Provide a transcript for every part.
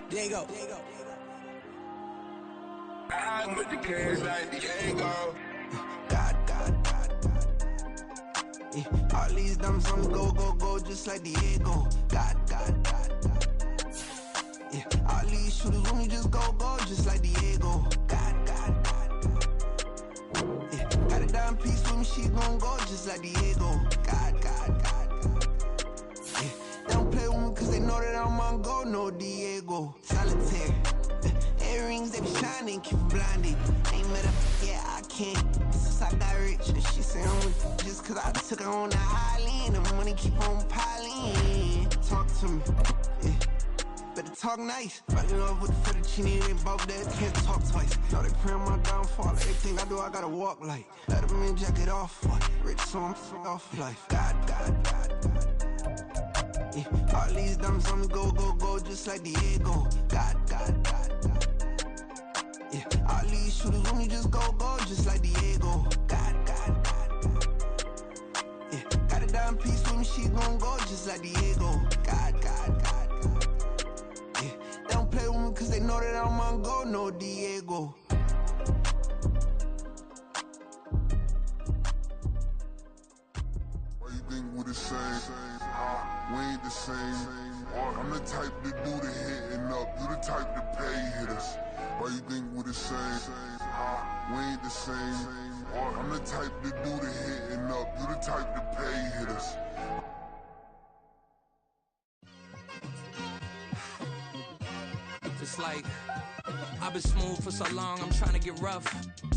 There you go. I'm with the kids like Diego. God. Yeah. All these dumb songs go, just like Diego. God. Yeah. All these shooters when we just go, just like Diego. God. Yeah. Got a dime piece with me, she gon' go just like Diego. God. Yeah. They don't play with me cause they know that I'm on go, no Diego. Solitaire. Earrings, they be shining, keep blinded. Ain't met up, yeah, I can't. Since I got rich, and she say I'm with just cause I took her on the island. The money keep on piling. Talk to me, yeah. Better talk nice. Fucking up with the fettuccine, they both dead, can't talk twice. Know they pray on my downfall, everything I do, I gotta walk like. Let them in, jacket off, rich, so I'm off life. God. Yeah. All these dumb songs go, just like Diego. God. Yeah, all these shooters when we just go, just like Diego. God. Yeah, got a dime piece with me, she gon' go just like Diego. God. Yeah, they don't play with me cause they know that I'm on go, no Diego. Why you think we the same? We ain't the same. I'm the type to do the hitting up, you the type to pay hitters. Why you think we the same? We ain't the same. I'm the type to do the hitting up, you the type to pay hitters. It's like I've been smooth for so long, I'm trying to get rough.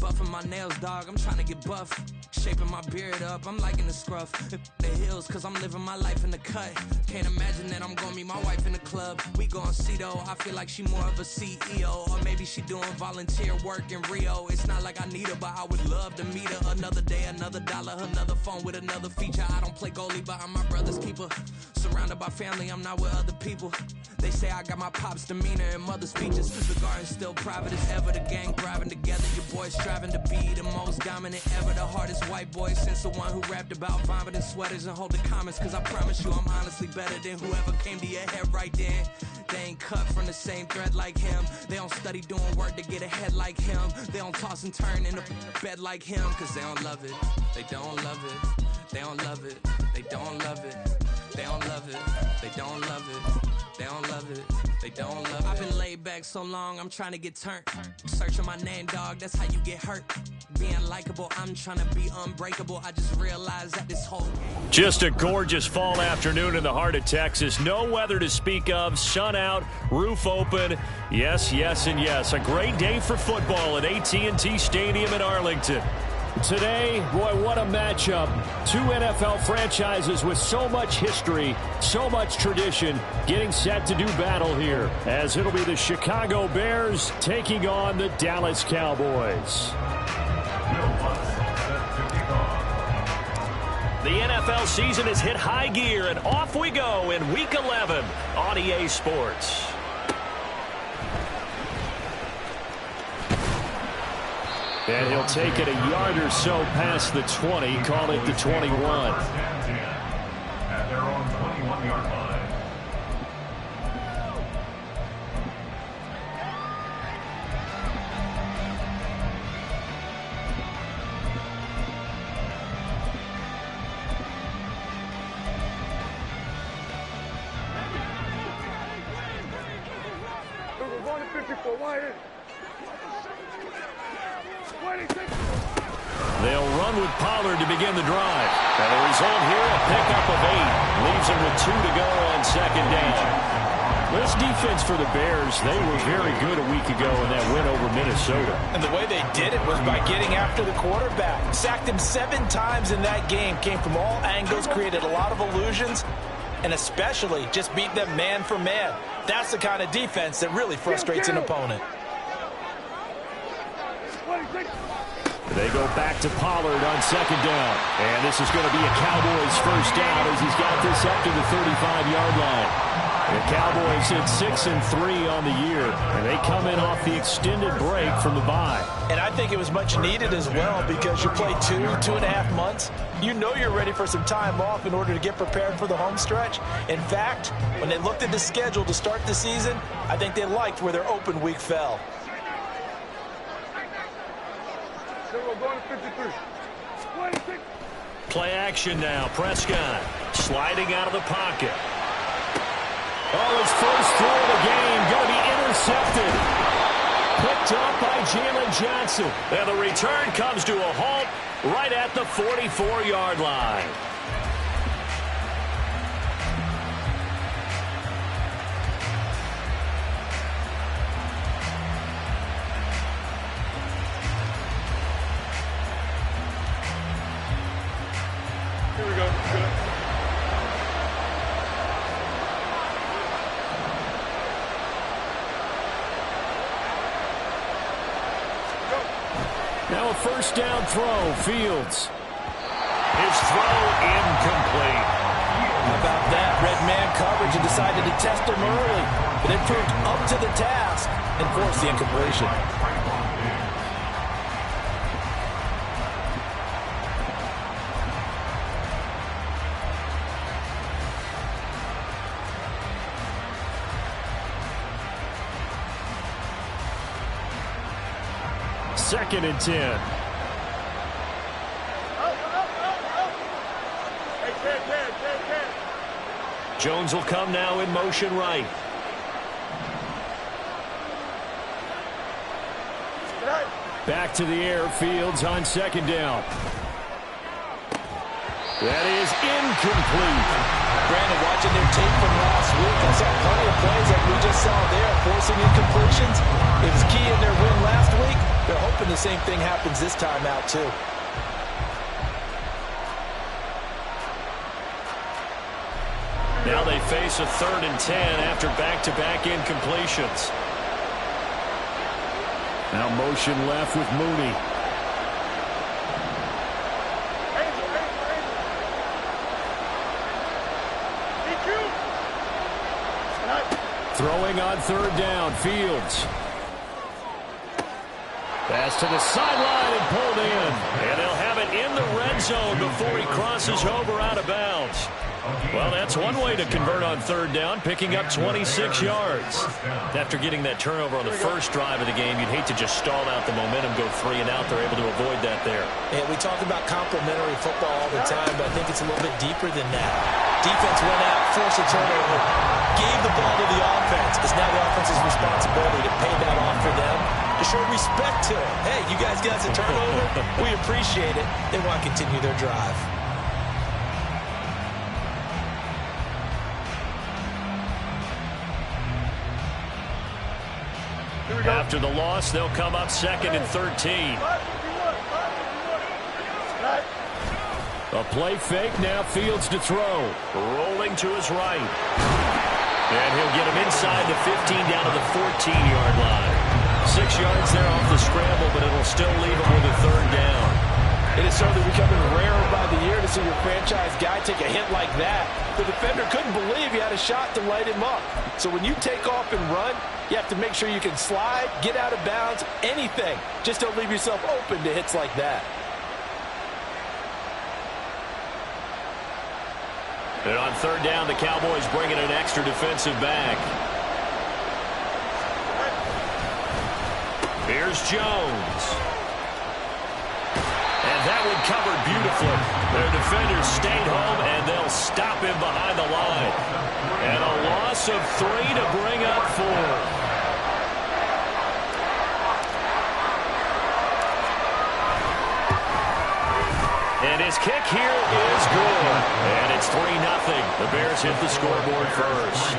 Buffing my nails, dog, I'm trying to get buff. Shaping my beard up, I'm liking the scruff. The hills, cause I'm living my life in the cut. Can't imagine that I'm gonna meet my wife in the club. We gon' see though, I feel like she more of a CEO. Or maybe she doing volunteer work in Rio. It's not like I need her, but I would love to meet her. Another day, another dollar, another phone with another feature. I don't play goalie, but I'm my brother's keeper. Surrounded by family, I'm not with other people. They say I got my pop's demeanor and mother's features. The garden's still private as ever. The gang thriving together. Your boys striving to be the most dominant ever. The hardest white boy since the one who rapped about vomiting sweaters and holding comments. Cause I promise you I'm honestly better than whoever came to your head right then. They ain't cut from the same thread like him. They don't study doing work to get ahead like him. They don't toss and turn in the bed like him. Cause they don't love it. They don't love it. They don't love it. They don't love it. They don't love it. They don't love it. They don't love it. They don't love it. I've been laid back so long, I'm trying to get turned. Searching my name, dog, that's how you get hurt. Being likable, I'm trying to be unbreakable. I just realized that this whole... Just a gorgeous fall afternoon in the heart of Texas. No weather to speak of. Sun out, roof open. Yes, and yes. A great day for football at AT&T Stadium in Arlington. Today, boy, what a matchup. Two NFL franchises with so much history, so much tradition, getting set to do battle here, as it'll be the Chicago Bears taking on the Dallas Cowboys. The NFL season has hit high gear, and off we go in Week 11 on EA Sports. And he'll take it a yard or so past the 20, call it the 21. At their own 21-yard line. Number 154, Wyatt. They'll run with Pollard to begin the drive. And the result here, a pickup of 8. Leaves him with 2 to go on second down. This defense for the Bears, they were very good a week ago in that win over Minnesota. And the way they did it was by getting after the quarterback. Sacked him 7 times in that game. Came from all angles, created a lot of illusions, and especially just beat them man for man. That's the kind of defense that really frustrates an opponent. They go back to Pollard on second down. And this is going to be a Cowboys first down as he's got this up to the 35-yard line. The Cowboys hit 6-3 on the year, and they come in off the extended break from the bye. And I think it was much needed as well because you play 2.5 months. You know you're ready for some time off in order to get prepared for the home stretch. In fact, when they looked at the schedule to start the season, I think they liked where their open week fell. Play action now. Prescott sliding out of the pocket. Oh, his first throw of the game going to be intercepted. Picked up by Jalen Johnson. And the return comes to a halt right at the 44-yard line. Here we go. Good. Now a first down throw. Fields. His throw incomplete. How about that? Red man coverage and decided to test him early. But it proved up to the task and forced the incompletion. Second and 10. Jones will come now in motion right. Back to the air. Fields on second down. That is incomplete. Brandon, watching their tape from last week, I saw plenty of plays like we just saw there, forcing incompletions. It was key in their win last week. They're hoping the same thing happens this time out, too. Now they face a 3rd and 10 after back-to-back incompletions. Now motion left with Mooney. Throwing on 3rd down, Fields. Pass to the sideline and pulled in. And they'll have it in the red zone before he crosses over out of bounds. Well, that's one way to convert on 3rd down, picking up 26 yards. After getting that turnover on the first drive of the game, you'd hate to just stall out the momentum, go 3 and out. They're able to avoid that there. And we talk about complementary football all the time, but I think it's a little bit deeper than that. Defense went out, forced a turnover, gave the ball to the offense. It's now the offense's responsibility to pay that off for them, to show respect to it. Hey, you guys got a turnover. We appreciate it. They want to continue their drive. After the loss, they'll come up 2nd and 13. A play fake, now Fields to throw. Rolling to his right. And he'll get him inside the 15 down to the 14-yard line. 6 yards there off the scramble, but it'll still leave him with a 3rd down. It is certainly becoming rarer by the year to see your franchise guy take a hit like that. The defender couldn't believe he had a shot to light him up. So when you take off and run, you have to make sure you can slide, get out of bounds, anything. Just don't leave yourself open to hits like that. And on 3rd down, the Cowboys bring in an extra defensive back. Here's Jones. And that one covered beautifully. Their defenders stayed home, and they'll stop him behind the line. And a loss of 3 to bring up 4. And his kick here is good. And it's 3-0. The Bears hit the scoreboard first.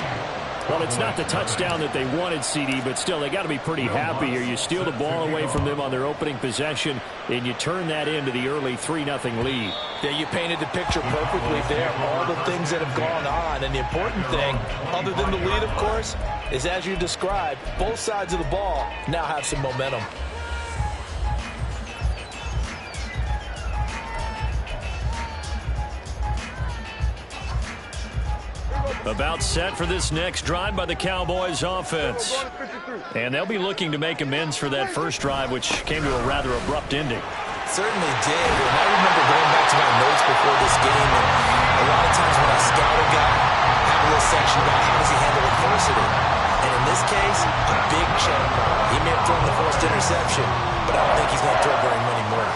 Well, it's not the touchdown that they wanted, CD, but still, they got to be pretty happy here. You steal the ball away from them on their opening possession, and you turn that into the early 3-0 lead. Yeah, you painted the picture perfectly there. All the things that have gone on, and the important thing, other than the lead, of course, is as you described, both sides of the ball now have some momentum. About set for this next drive by the Cowboys offense. And they'll be looking to make amends for that first drive, which came to a rather abrupt ending. Certainly did. And I remember going back to my notes before this game, and a lot of times when I scout a guy, I have a little section about how does he handle adversity. And in this case, a big check mark. He may have thrown the first interception, but I don't think he's going to throw very many more.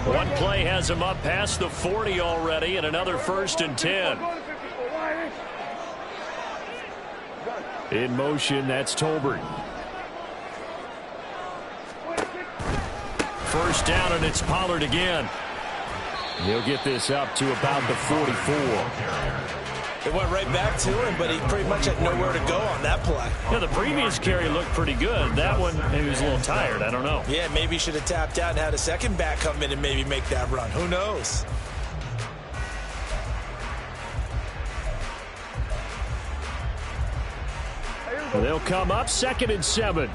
One play has him up past the 40 already, and another 1st and 10. In motion, that's Tolbert. First down, and it's Pollard again. He'll get this up to about the 44. It went right back to him, but he pretty much had nowhere to go on that play. Yeah, the previous carry looked pretty good. That one, maybe he was a little tired. I don't know. Yeah, maybe he should have tapped out and had a second back come in and maybe make that run. Who knows? They'll come up 2nd and 7.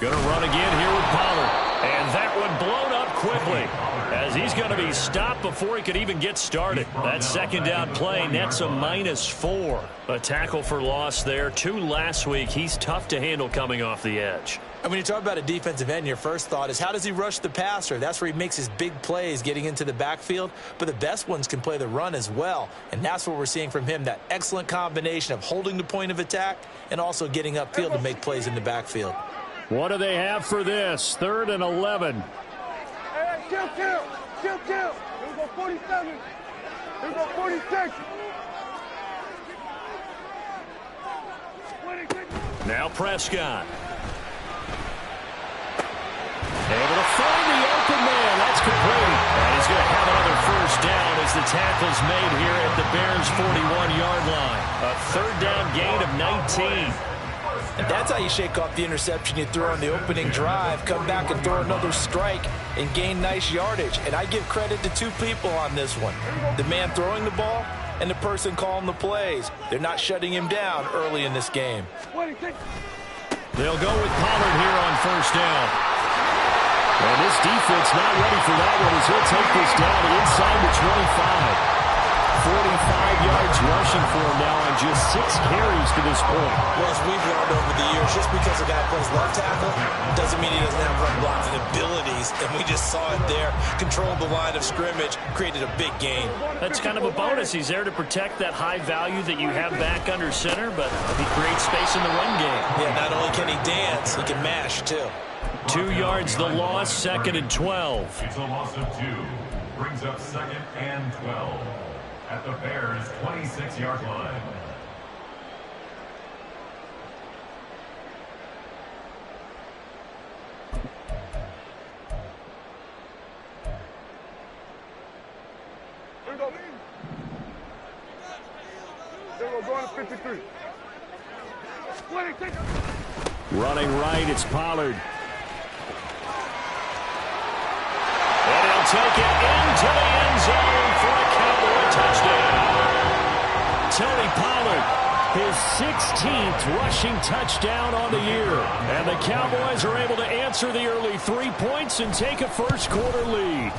Gonna run again here with Pollard. And that one blown up quickly as he's going to be stopped before he could even get started. That second down play nets a -4. A tackle for loss there. 2 last week. He's tough to handle coming off the edge. And when you talk about a defensive end, your first thought is how does he rush the passer? That's where he makes his big plays getting into the backfield. But the best ones can play the run as well. And that's what we're seeing from him, that excellent combination of holding the point of attack and also getting upfield to make plays in the backfield. What do they have for this? 3rd and 11. Hey, kill. Here we go 47. Here we go 46. Now Prescott. Able to find the open man. That's complete. And he's going to have another first down as the tackle's made here at the Bears' 41-yard line. A 3rd down gain of 19. And that's how you shake off the interception you threw on the opening drive, come back and throw another strike and gain nice yardage. And I give credit to 2 people on this one. The man throwing the ball and the person calling the plays. They're not shutting him down early in this game. They'll go with Pollard here on first down. And this defense not ready for that one as he'll take this down inside the 25. 45 yards rushing for him now on just 6 carries to this point. Well, as we've learned over the years, just because a guy plays left tackle doesn't mean he doesn't have run blocking abilities. And we just saw it there. Controlled the line of scrimmage, created a big gain. That's kind of a bonus. He's there to protect that high value that you have back under center, but he creates space in the run game. Yeah, not only can he dance, he can mash too. 2 yards the loss, 2nd and 12. It's a loss of 2. Brings up 2nd and 12. At the Bears' 26-yard line. Here we go. Going to 53. Running right, it's Pollard. And he'll take it into the end zone for a Cowboy touchdown. Tony Pollard, his 16th rushing touchdown on the year. And the Cowboys are able to answer the early 3 points and take a first-quarter lead.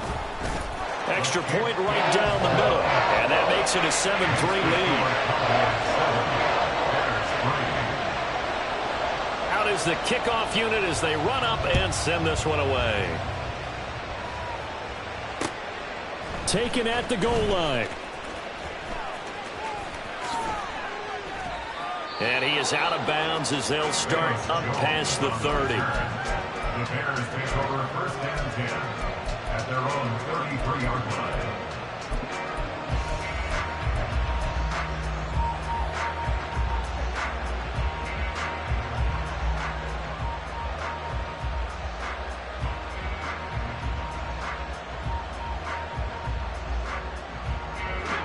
Extra point right down the middle. And that makes it a 7-3 lead. Out is the kickoff unit as they run up and send this one away. Taken at the goal line. And he is out of bounds as they'll start up past the 30. The Bears take over 1st and 10 at their own 33-yard line.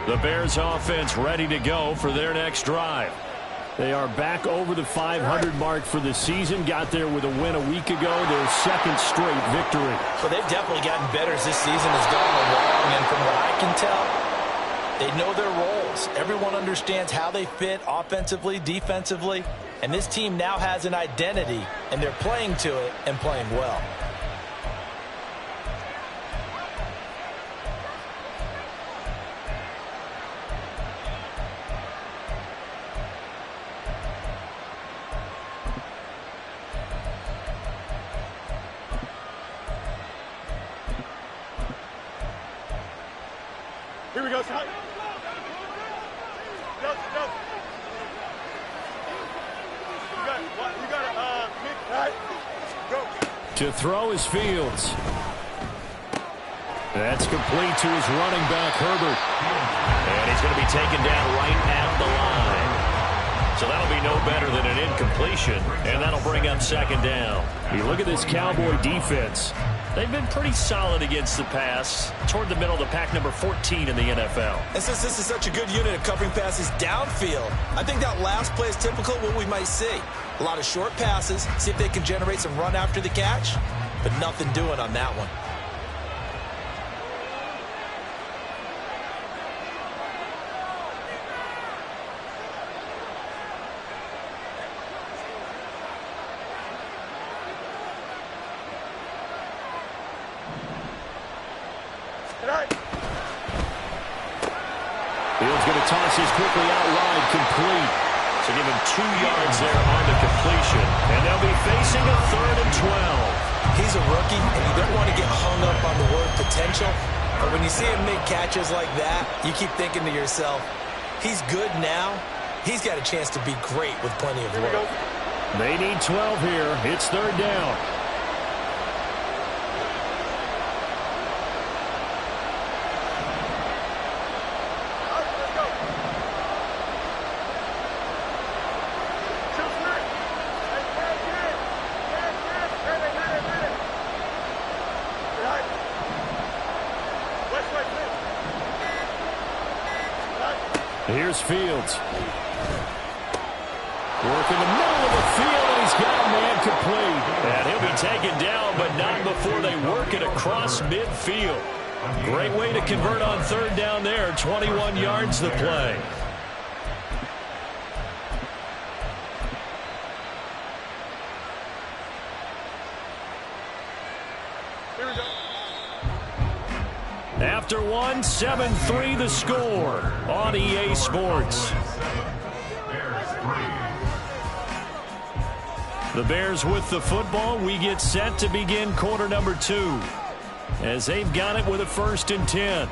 The Bears offense ready to go for their next drive. They are back over the 500 mark for the season. Got there with a win a week ago, their 2nd straight victory. Well, they've definitely gotten better as this season has gone along, and from what I can tell, They know their roles. Everyone understands how they fit offensively, defensively, and this team now has an identity, and they're playing to it and playing well. Here we go, Scott. Go. You got it, Nick. All right. Go. To throw is Fields. That's complete to his running back, Herbert. And he's going to be taken down right at the line. So that'll be no better than an incompletion, and that'll bring up second down. You look at this Cowboy defense. They've been pretty solid against the pass, toward the middle of the pack, number 14 in the NFL. And since this is such a good unit of covering passes downfield, I think that last play is typical of what we might see. A lot of short passes, see if they can generate some run after the catch, but nothing doing on that one. Fields going to toss this quickly out wide, complete. So give him 2 yards there on the completion. And they'll be facing a 3rd and 12. He's a rookie, and you don't want to get hung up on the word potential. But when you see him make catches like that, you keep thinking to yourself, he's good now. He's got a chance to be great with plenty of work. They need 12 here. It's 3rd down. Here's Fields. Work in the middle of the field, and he's got a man complete. And he'll be taken down, but not before they work it across midfield. Great way to convert on 3rd down there. 21 yards to play. Here we go. After one, 7-3 the score on EA Sports. The Bears with the football. We get set to begin quarter number 2 as they've got it with a 1st and 10.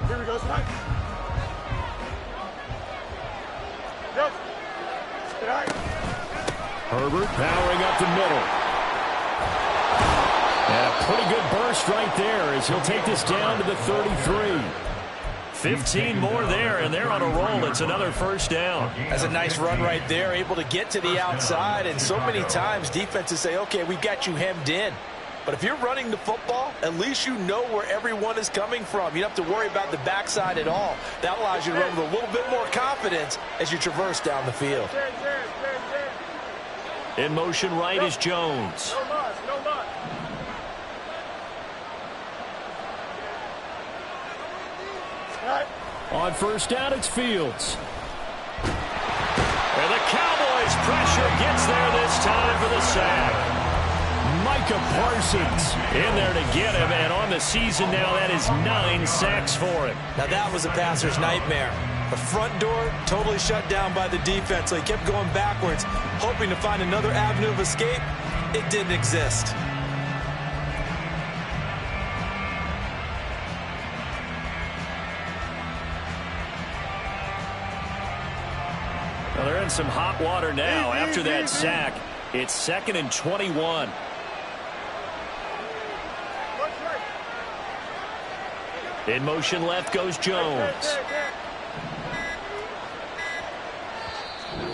Here we go, Spike. Go. All right. Herbert powering up the middle. And a pretty good burst right there as he'll take this down to the 33. 15 more there, and they're on a roll. It's another 1st down. That's a nice run right there, able to get to the outside. And so many times defenses say, okay, we've got you hemmed in. But if you're running the football, at least you know where everyone is coming from. You don't have to worry about the backside at all. That allows you to run with a little bit more confidence as you traverse down the field. In motion right is Jones. No loss, no loss. On 1st down, it's Fields. And the Cowboys pressure gets there this time for the sack. Micah Parsons in there to get him, and on the season now, that is 9 sacks for him. Now that was a passer's nightmare. The front door totally shut down by the defense, so he kept going backwards, hoping to find another avenue of escape. It didn't exist. Well, they're in some hot water now after that sack. It's 2nd and 21. In motion left goes Jones.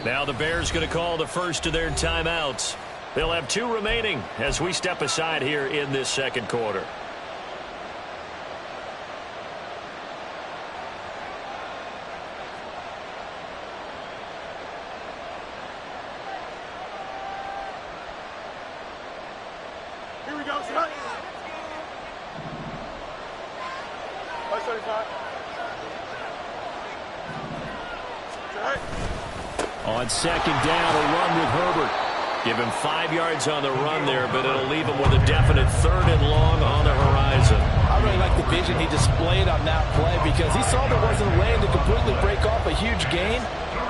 Now the Bears going to call the first of their timeouts. They'll have 2 remaining as we step aside here in this 2nd quarter. On second down, a run with Herbert. Give him 5 yards on the run there, but it'll leave him with a definite 3rd and long on the horizon. I really like the vision he displayed on that play because he saw there wasn't a lane to completely break off a huge gain.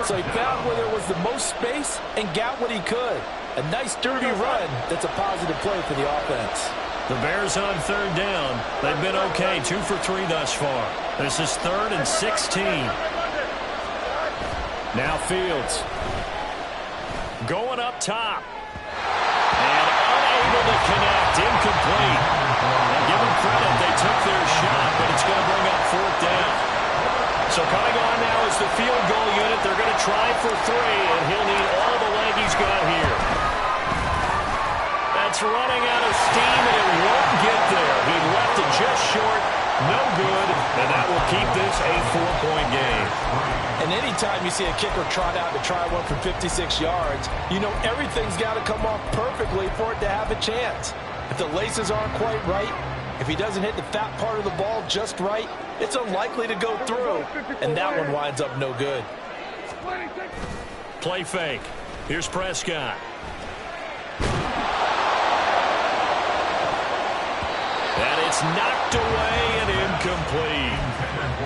So he found where there was the most space and got what he could. A nice, dirty run that's a positive play for the offense. The Bears on 3rd down. They've been okay, 2 for 3 thus far. This is 3rd and 16. Now Fields. Going up top. And unable to connect. Incomplete. And give them credit. They took their shot, but it's going to bring up 4th down. So coming on now is the field goal unit. They're going to try for 3, and he'll need all the leg he's got here. That's running out of steam, and it won't get there. He left it just short. No good, and that will keep this a 4-point game. And anytime you see a kicker trot out to try one for 56 yards, you know everything's got to come off perfectly for it to have a chance. If the laces aren't quite right, if he doesn't hit the fat part of the ball just right, it's unlikely to go through, and that one winds up no good. Play fake. Here's Prescott. And it's knocked away and incomplete.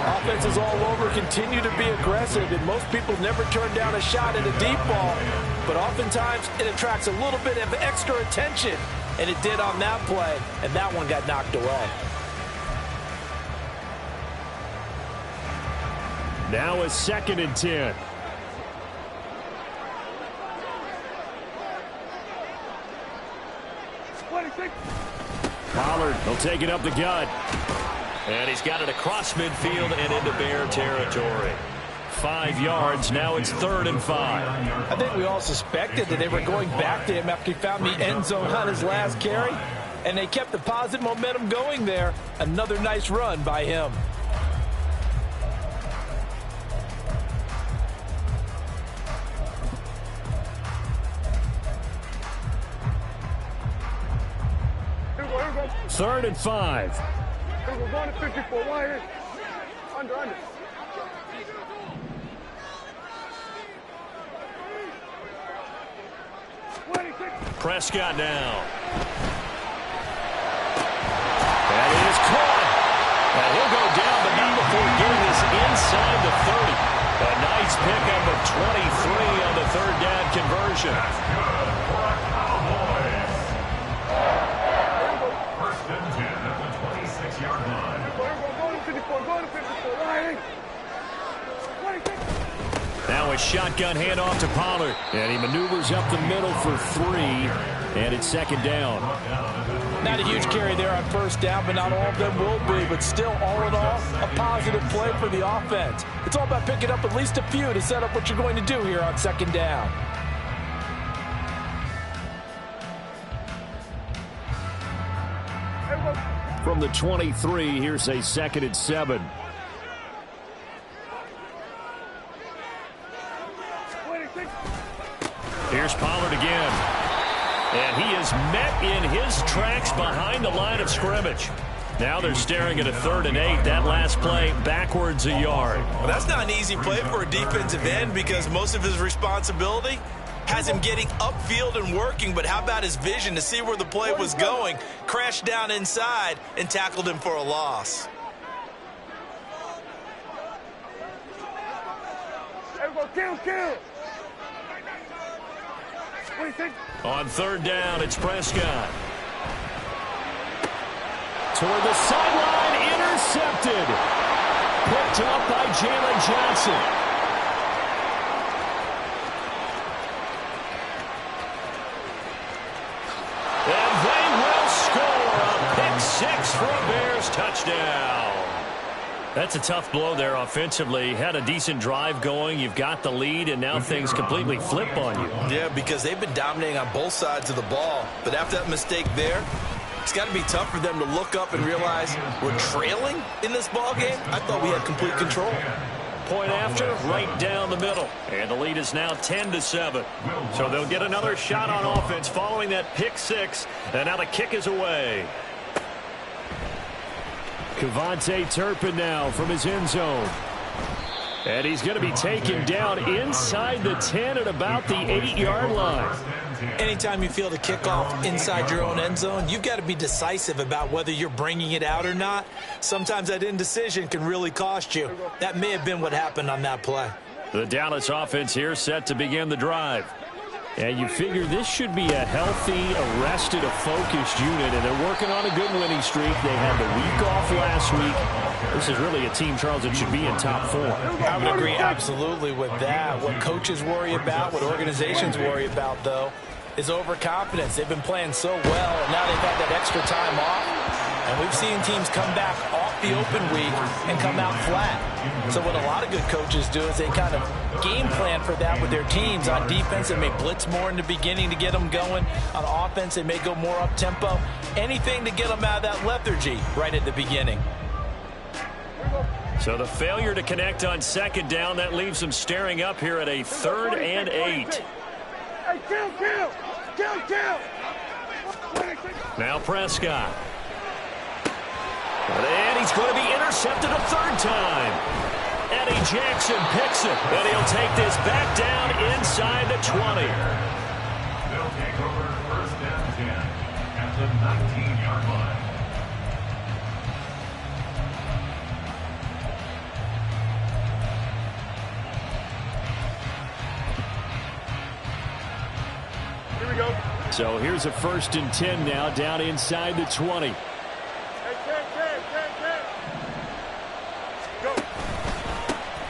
Offenses all over continue to be aggressive, and most people never turn down a shot at a deep ball. But oftentimes, it attracts a little bit of extra attention, and it did on that play, and that one got knocked away. Now a 2nd and 10. Pollard will take it up the gut. And he's got it across midfield and into Bear territory. 5 yards. Now it's 3rd and 5. I think we all suspected that they were going back to him after he found the end zone on his last carry. And they kept the positive momentum going there. Another nice run by him. Third and 5. We're going to 54. Why is under. Prescott now. That is caught. And he'll go down, but not before getting this inside the 30. A nice pickup of 23 on the 3rd down conversion. First and 10 at the 26-yard line. Now a shotgun handoff to Pollard. And he maneuvers up the middle for 3. And it's 2nd down. Not a huge carry there on 1st down, but not all of them will be. But still, all in all, a positive play for the offense. It's all about picking up at least a few to set up what you're going to do here on 2nd down. From the 23, here's a 2nd and 7. Here's Pollard again. And he is met in his tracks behind the line of scrimmage. Now they're staring at a 3rd and 8. That last play backwards a yard. Well, that's not an easy play for a defensive end because most of his responsibility has him getting upfield and working, but how about his vision to see where the play was going, crashed down inside, and tackled him for a loss. Kill. On 3rd down, it's Prescott. Toward the sideline, intercepted. Picked up by Jalen Johnson. And they will score a pick-6 for a Bears touchdown. That's a tough blow there offensively. Had a decent drive going. You've got the lead, and now things completely flip on you. Yeah, because they've been dominating on both sides of the ball. But after that mistake there, it's got to be tough for them to look up and realize we're trailing in this ball game. I thought we had complete control. point after, right down the middle. And the lead is now 10-7. So they'll get another shot on offense following that pick six. And now the kick is away. Kevontae Turpin now from his end zone. And he's going to be taken down inside the 10 at about the 8-yard line. Anytime you field a kickoff inside your own end zone, you've got to be decisive about whether you're bringing it out or not. Sometimes that indecision can really cost you. That may have been what happened on that play. The Dallas offense here set to begin the drive. And you figure this should be a healthy, arrested, a focused unit, and they're working on a good winning streak. They had the week off last week. This is really a team, Charles, that should be in top 4. I would agree absolutely with that. What coaches worry about, what organizations worry about, though, is overconfidence. They've been playing so well, and now they've had that extra time off. And we've seen teams come back off the open week and come out flat. So what a lot of good coaches do is they kind of game plan for that with their teams. On defense, they may blitz more in the beginning to get them going. On offense, they may go more up-tempo. Anything to get them out of that lethargy right at the beginning. So the failure to connect on second down, that leaves them staring up here at a 3rd and 8. Hey, kill! Now Prescott. And he's going to be intercepted a 3rd time. Eddie Jackson picks it, and he'll take this back down inside the 20. They'll take over 1st and 10 at the 19-yard line. Here we go. So here's a 1st and 10 now, down inside the 20.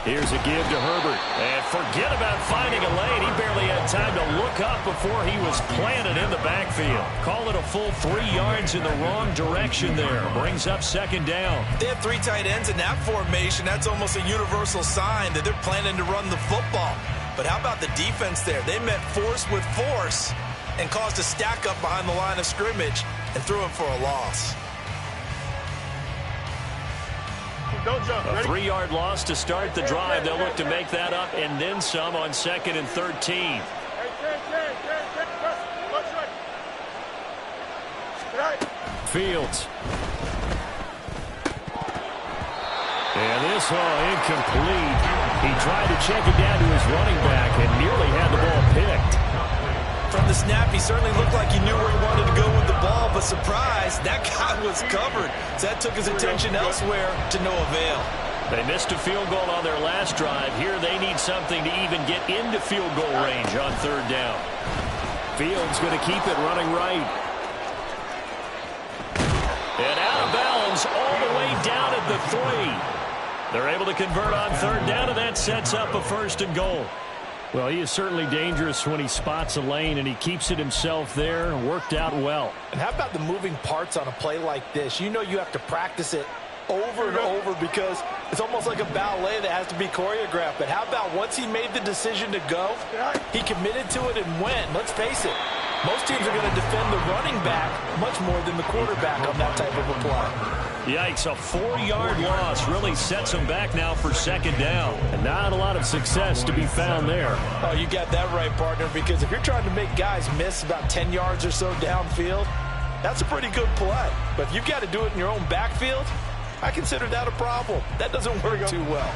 Here's a give to Herbert. And forget about finding a lane. He barely had time to look up before he was planted in the backfield. Call it a full 3 yards in the wrong direction there. Brings up 2nd down. They have 3 tight ends in that formation. That's almost a universal sign that they're planning to run the football. But how about the defense there? They met force with force and caused a stack up behind the line of scrimmage and threw him for a loss. Don't jump. A 3-yard loss to start the drive. They'll look to make that up and then some on 2nd and 13. Fields. And this incomplete. He tried to check it down to his running back and nearly had the ball picked. From the snap, he certainly looked like he knew where he wanted to go with the ball, but surprise, that guy was covered. So that took his attention elsewhere to no avail. They missed a field goal on their last drive. Here they need something to even get into field goal range on 3rd down. Fields going to keep it running right. And out of bounds all the way down at the 3. They're able to convert on 3rd down, and that sets up a 1st and goal. Well, he is certainly dangerous when he spots a lane, and he keeps it himself there. Worked out well. And how about the moving parts on a play like this? You know you have to practice it over and over because it's almost like a ballet that has to be choreographed. But how about once he made the decision to go, he committed to it and went. Let's face it, most teams are going to defend the running back much more than the quarterback on that type of a play. Yikes, a 4-yard loss really sets them back now for 2nd down. And not a lot of success to be found there. Oh, you got that right, partner, because if you're trying to make guys miss about 10 yards or so downfield, that's a pretty good play. But if you've got to do it in your own backfield, I consider that a problem. That doesn't work too well.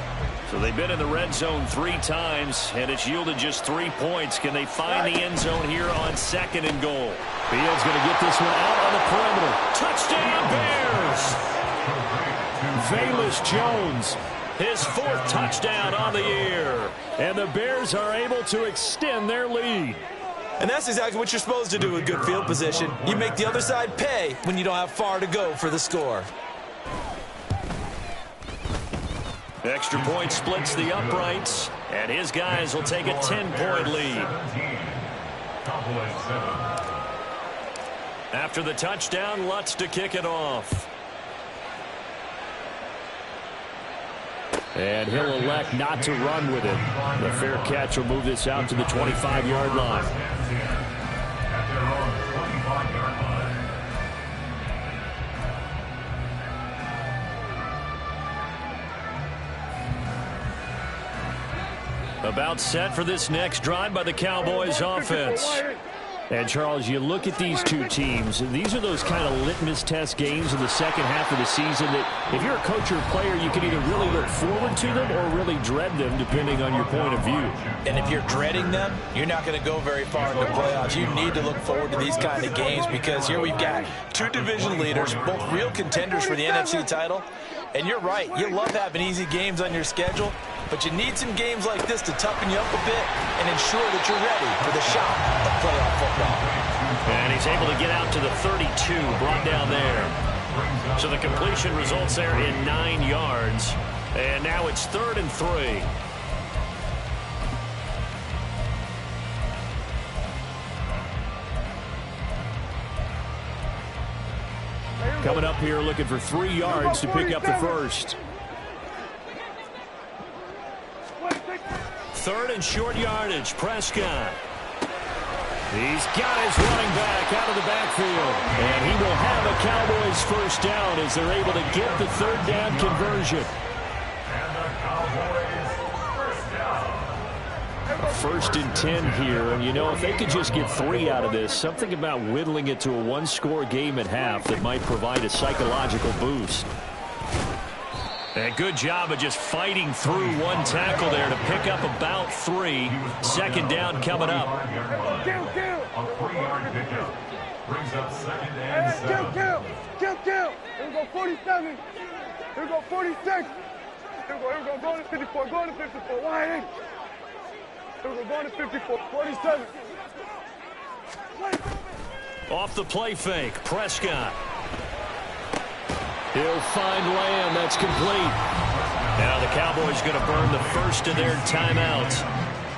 So they've been in the red zone 3 times, and it's yielded just 3 points. Can they find the end zone here on 2nd and goal? Fields going to get this one out on the perimeter. Touchdown, Bears! Velus Jones, his 4th touchdown on the year. And the Bears are able to extend their lead. And that's exactly what you're supposed to do with good field position. You make the other side pay when you don't have far to go for the score. Extra point splits the uprights, and his guys will take a 10-point lead. After the touchdown, Lutz to kick it off. And he'll elect not to run with it. The fair catch will move this out to the 25-yard line. At their own 25-yard line. About set for this next drive by the Cowboys offense. And, Charles, you look at these two teams, and these are those kind of litmus test games in the second half of the season that if you're a coach or a player, you can either really look forward to them or really dread them, depending on your point of view. And if you're dreading them, you're not going to go very far in the playoffs. You need to look forward to these kind of games because here we've got two division leaders, both real contenders for the NFC title. And you're right, you love having easy games on your schedule, but you need some games like this to toughen you up a bit and ensure that you're ready for the shot of playoff football. And he's able to get out to the 32, brought down there. So the completion results there in 9 yards. And now it's 3rd and 3. Coming up here looking for 3 yards to pick up the first. 3rd and short yardage. Prescott. He's got his running back out of the backfield. And he will have a Cowboys first down as they're able to get the 3rd down conversion. And the Cowboys first down. A 1st and 10 here. And, you know, if they could just get 3 out of this, something about whittling it to a one-score game at half that might provide a psychological boost. A good job of just fighting through one tackle there to pick up about 3. 2nd down coming up. A 3-yard pickup brings up 2nd and 7. Kill. Here we go 47. Here we go 46. Here we go. Going to 54. Going to 54. Wide in. Here we go. Going to 54. 47. Off the play fake. Prescott. He'll find Lamb. That's complete. Now the Cowboys going to burn the first of their timeouts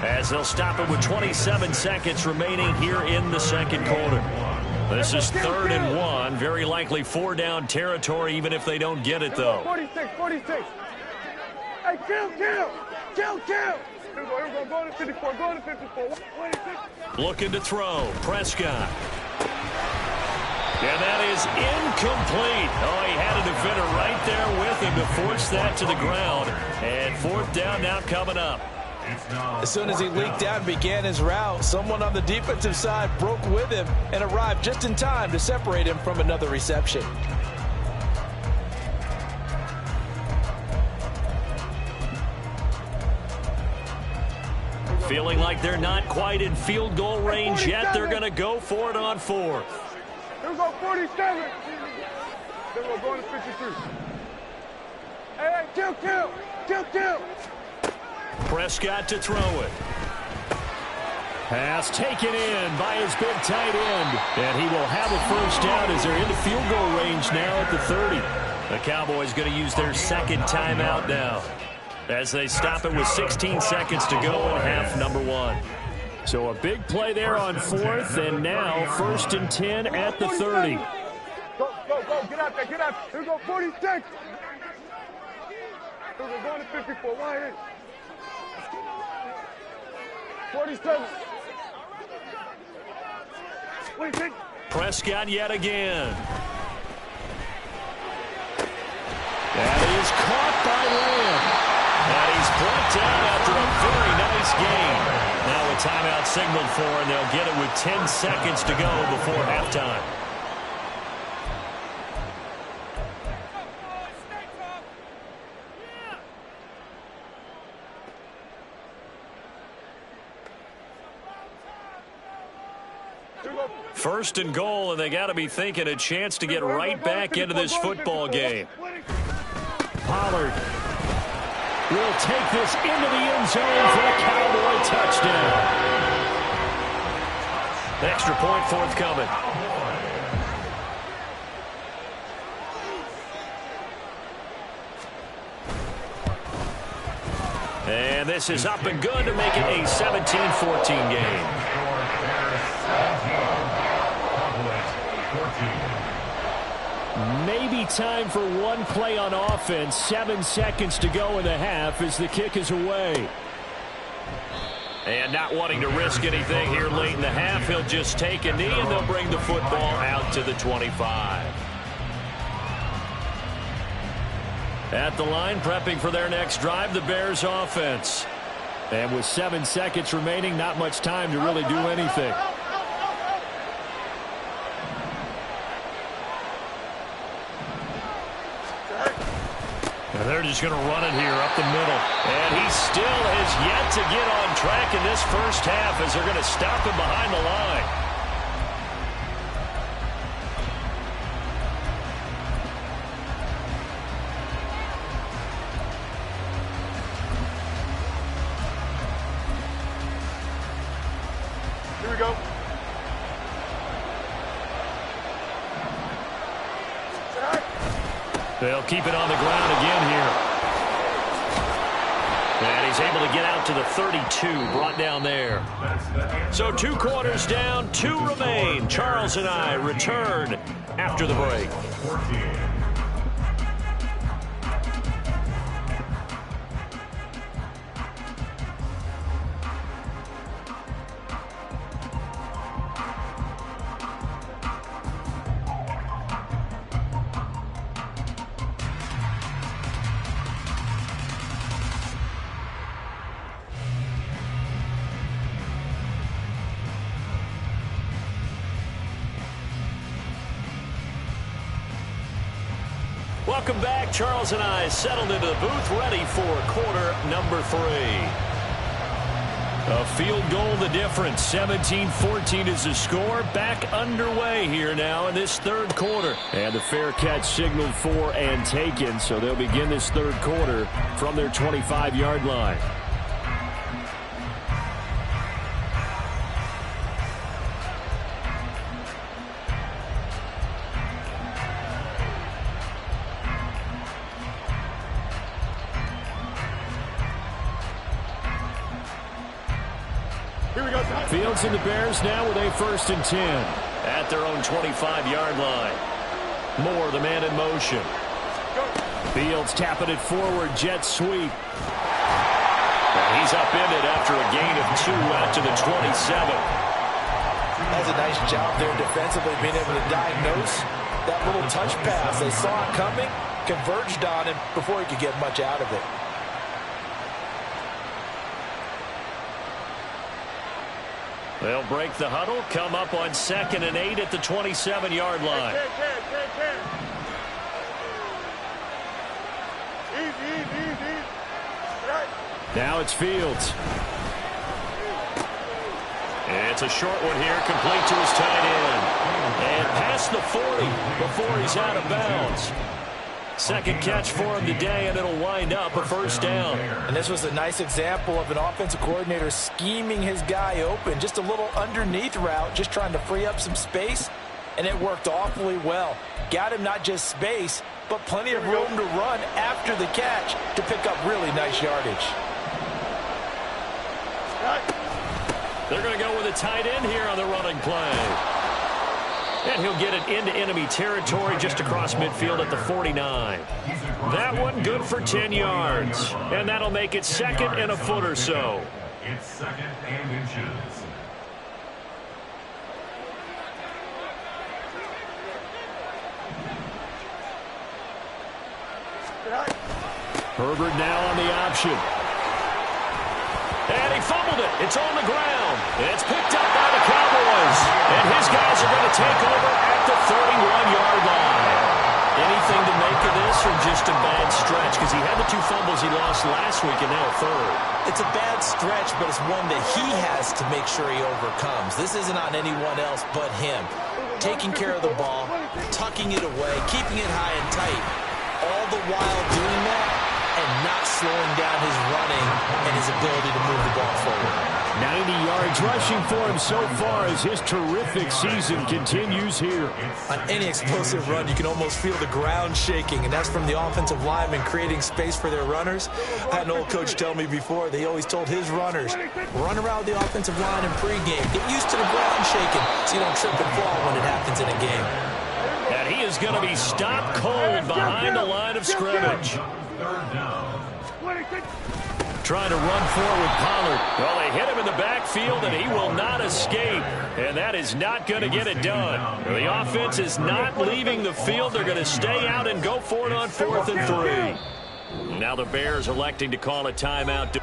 as they'll stop it with 27 seconds remaining here in the second quarter. This is 3rd and 1. Very likely 4-down territory even if they don't get it, though. 46. Hey, kill. Here we go. Going to 54. Going to 54. 26. Looking to throw. Prescott. And that is incomplete. Oh, he had a defender right there with him to force that to the ground. And 4th down now coming up. As soon as he leaked out and began his route, someone on the defensive side broke with him and arrived just in time to separate him from another reception. Feeling like they're not quite in field goal range yet. They're going to go for it on 4th. Here we go 47. Here we go. Going to 53. Hey, kill. Prescott to throw it. Pass taken in by his big tight end. And he will have a first down as they're into field goal range now at the 30. The Cowboys going to use their 2nd timeout now as they stop it with 16 seconds to go in half number 1. So a big play there on 4th, and now 1st and 10 at the 30. Go. Get out there. Here we go 46. Here we go. Going to 54. Wide in. 47. 26. Prescott yet again. That is caught by Lamb. And he's brought down after a very nice game. Now a timeout signaled for, and they'll get it with 10 seconds to go before halftime. First and goal, and they got to be thinking a chance to get right back into this football game. Pollard will take this into the end zone for a Cowboy touchdown. Extra point forthcoming. And this is up and good to make it a 17-14 game. Maybe time for one play on offense. 7 seconds to go in the half as the kick is away. And not wanting to risk anything here late in the half, he'll just take a knee and they'll bring the football out to the 25. At the line, prepping for their next drive, the Bears offense. And with 7 seconds remaining, not much time to really do anything. And they're just going to run it here up the middle. And he still has yet to get on track in this first half as they're going to stop him behind the line. Here we go. They'll keep it on the ground again here. And he's able to get out to the 32, brought down there. So 2 quarters down, 2 remain. Charles and I return after the break. Welcome back. Charles and I settled into the booth, ready for quarter number 3. A field goal the difference. 17-14 is the score. Back underway here now in this third quarter. And the fair catch signaled for and taken, so they'll begin this third quarter from their 25-yard line. Fields and the Bears now with a 1st and 10 at their own 25-yard line. Moore, the man in motion. Fields tapping it forward, jet sweep. And he's upended after a gain of 2 out to the 27. That's a nice job there defensively, being able to diagnose that little touch pass. They saw it coming, converged on him before he could get much out of it. They'll break the huddle, come up on 2nd and 8 at the 27-yard line. Easy. Right. Now it's Fields. It's a short one here, complete to his tight end. And past the 40 before he's out of bounds. Second catch for him today, and it'll wind up a 1st down. And this was a nice example of an offensive coordinator scheming his guy open. Just a little underneath route, just trying to free up some space, and it worked awfully well. Got him not just space, but plenty of room to run after the catch to pick up really nice yardage. They're going to go with a tight end here on the running play. And he'll get it into enemy territory just across midfield at the 49. That one good for 10 yards. And that'll make it 2nd and a foot or so. It's 2nd and inches. Herbert now on the option. And he fumbled it. It's on the ground. It's picked up by the Cowboys. And his guys are going to take over at the 31-yard line. Anything to make of this or just a bad stretch? Because he had the 2 fumbles he lost last week and now a 3rd. It's a bad stretch, but it's one that he has to make sure he overcomes. This isn't on anyone else but him. Taking care of the ball, tucking it away, keeping it high and tight. All the while doing that and not slowing down his running and his ability to move the ball forward. 90 yards rushing for him so far as his terrific season continues here. On any explosive run, you can almost feel the ground shaking, and that's from the offensive linemen creating space for their runners. I had an old coach tell me before, they always told his runners, run around the offensive line in pregame. Get used to the ground shaking so you don't trip and fall when it happens in a game. And he is going to be stopped cold behind the line of scrimmage. 3rd down. Trying to run forward Pollard. Well, they hit him in the backfield, and he will not escape. And that is not going to get it done. The offense is not leaving the field. They're going to stay out and go for it on 4th and 3. Now the Bears electing to call a timeout.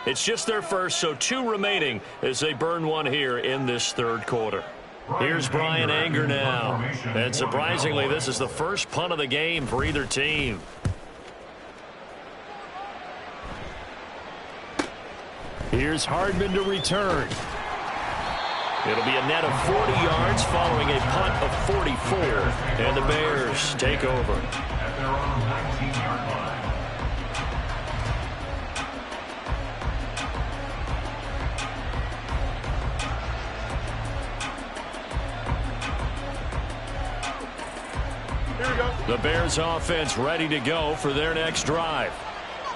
It's just their first, so 2 remaining as they burn one here in this third quarter. Here's Brian Anger now. And surprisingly, this is the first punt of the game for either team. Here's Hardman to return. It'll be a net of 40 yards following a punt of 44. And the Bears take over. At their own 19-yard line. The Bears offense ready to go for their next drive.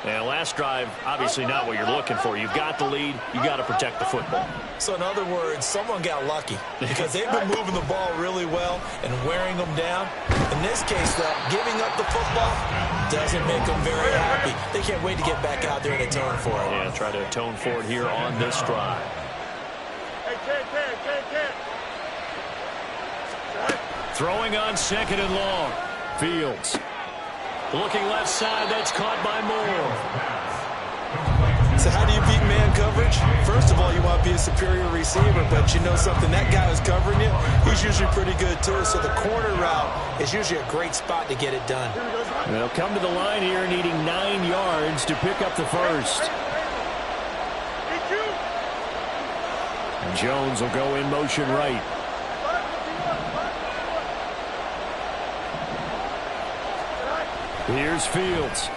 And last drive, obviously not what you're looking for. You've got the lead. You got to protect the football. So in other words, someone got lucky because they've been moving the ball really well and wearing them down. In this case, though, giving up the football doesn't make them very happy. They can't wait to get back out there and atone for it. Yeah, try to atone for it here on this drive. Throwing on 2nd and long. Fields. Looking left side, that's caught by Moore. So how do you beat man coverage? First of all, you want to be a superior receiver, but you know something, that guy who's covering you, he's usually pretty good too. So the corner route is usually a great spot to get it done. They'll come to the line here needing 9 yards to pick up the first. Jones will go in motion right. Here's Fields.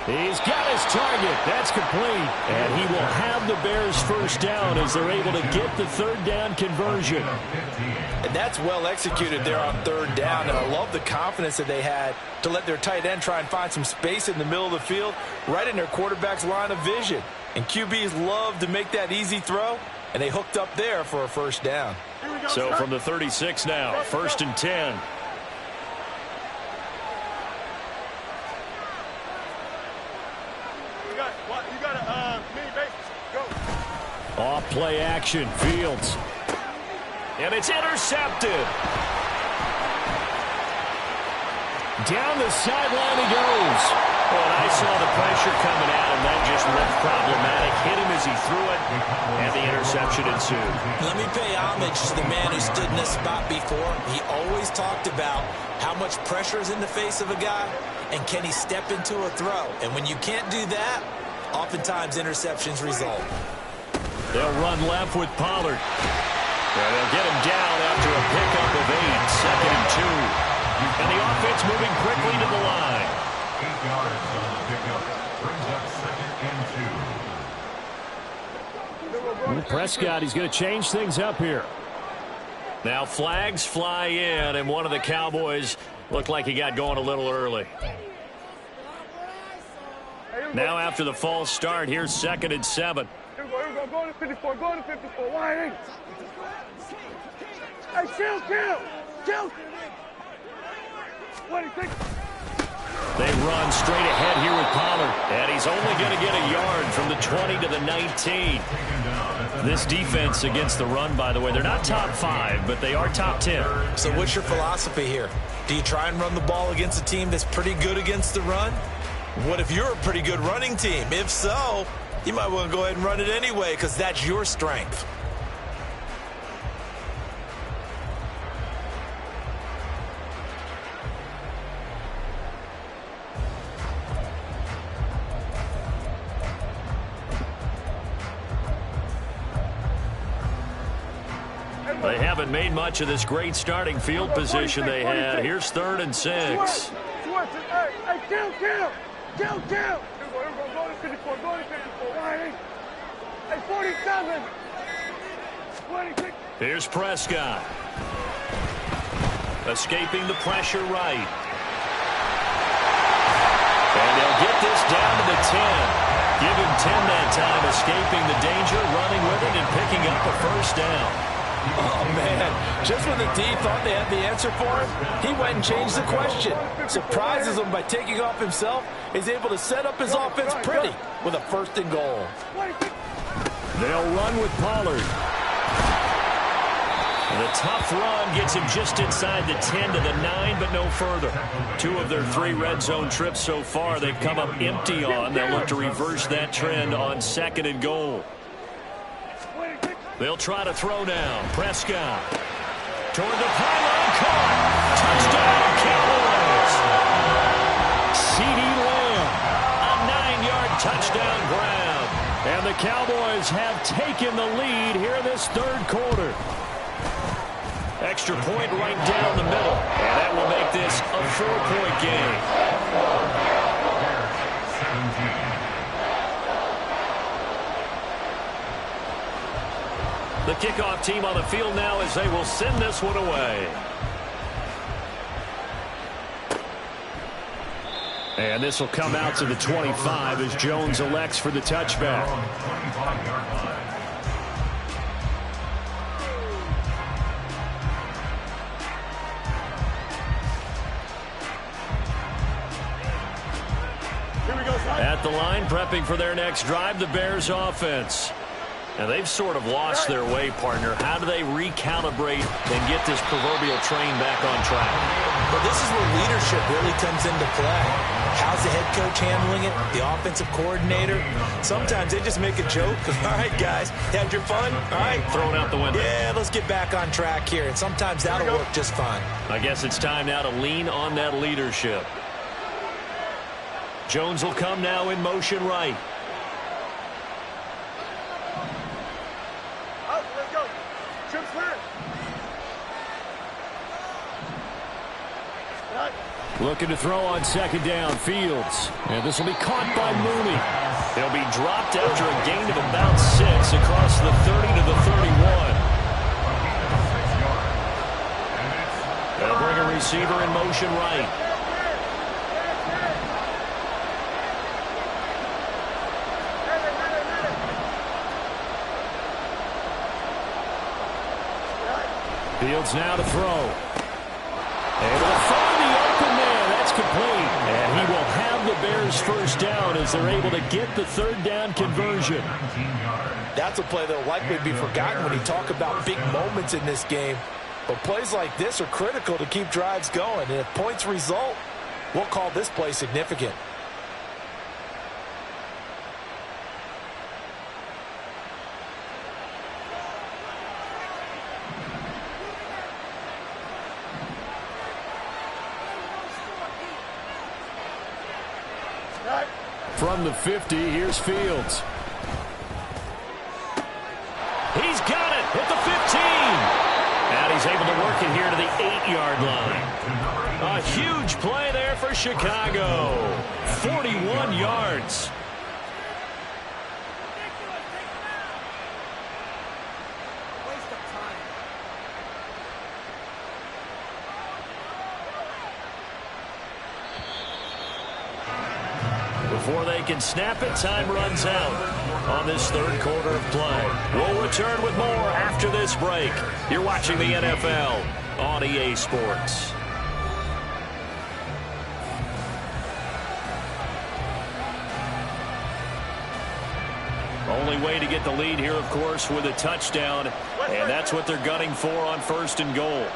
He's got his target. That's complete. And he will have the Bears first down as they're able to get the 3rd down conversion. And that's well executed there on 3rd down. And I love the confidence that they had to let their tight end try and find some space in the middle of the field, right in their quarterback's line of vision. And QBs love to make that easy throw, and they hooked up there for a first down. So from the 36 now, 1st and 10. Off play action, Fields. And it's intercepted. Down the sideline he goes. And I saw the pressure coming at him. That just looked problematic. Hit him as he threw it, and the interception ensued. Let me pay homage to the man who stood in this spot before. He always talked about how much pressure is in the face of a guy, and can he step into a throw. And when you can't do that, oftentimes interceptions result. They'll run left with Pollard. And they'll get him down after a pickup of 8, 2nd and 2. And the offense moving quickly to the line. 8 yards on the pickup. Brings up 2nd and 2. Prescott, he's going to change things up here. Now flags fly in, and one of the Cowboys looked like he got going a little early. Now after the false start, here's 2nd and 7. Here we go, go to 54, go to 54, wide 8. Hey, chill. 26. They run straight ahead here with Pollard, and he's only going to get a yard from the 20 to the 19. This defense against the run, by the way, they're not top 5, but they are top 10. So what's your philosophy here? Do you try and run the ball against a team that's pretty good against the run? What if you're a pretty good running team? If so, you might want to go ahead and run it anyway because that's your strength. They haven't made much of this great starting field position they had. Here's 3rd and 6. Hey, chill. Here we go, go to 54, wide 8. Hey, 47. 26. Here's Prescott. Escaping the pressure right. And they'll get this down to the 10. Give him 10 that time, escaping the danger, running with it, and picking up a first down. Oh, man. Just when the D thought they had the answer for him, he went and changed the question. Surprises him by taking off himself. He's able to set up his offense pretty with a 1st and goal. They'll run with Pollard. The tough run gets him just inside the 10 to the 9, but no further. 2 of their 3 red zone trips so far they've come up empty on. They'll look to reverse that trend on 2nd and goal. They'll try to throw now. Prescott. Toward the pylon. Caught. Touchdown, Cowboys. CeeDee Lamb. A 9-yard touchdown grab. And the Cowboys have taken the lead here in this 3rd quarter. Extra point right down the middle. And that will make this a 4-point game. The kickoff team on the field now as they will send this one away. And this will come out to the 25 as Jones elects for the touchback. At the line, prepping for their next drive, the Bears offense. And they've sort of lost their way, partner. How do they recalibrate and get this proverbial train back on track? Well, this is where leadership really comes into play. How's the head coach handling it? The offensive coordinator? Sometimes they just make a joke. All right, guys, had your fun? All right. Thrown out the window. Yeah, let's get back on track here. And sometimes that'll work just fine. I guess it's time now to lean on that leadership. Jones will come now in motion right. Looking to throw on 2nd down. Fields. And this will be caught by Mooney. He'll be dropped after a gain of about 6 across the 30 to the 31. They'll bring a receiver in motion right. Fields now to throw. And will find the open man. That's complete. And he will have the Bears first down as they're able to get the 3rd down conversion. That's a play that will likely be forgotten when you talk about big moments in this game. But plays like this are critical to keep drives going. And if points result, we'll call this play significant. From the 50, here's Fields. He's got it at the 15. And he's able to work it here to the 8-yard line. A huge play there for Chicago. 41 yards. Before they can snap it, time runs out on this 3rd quarter of play. We'll return with more after this break. You're watching the NFL on EA Sports. Only way to get the lead here, of course, with a touchdown, and that's what they're gunning for on 1st and goal.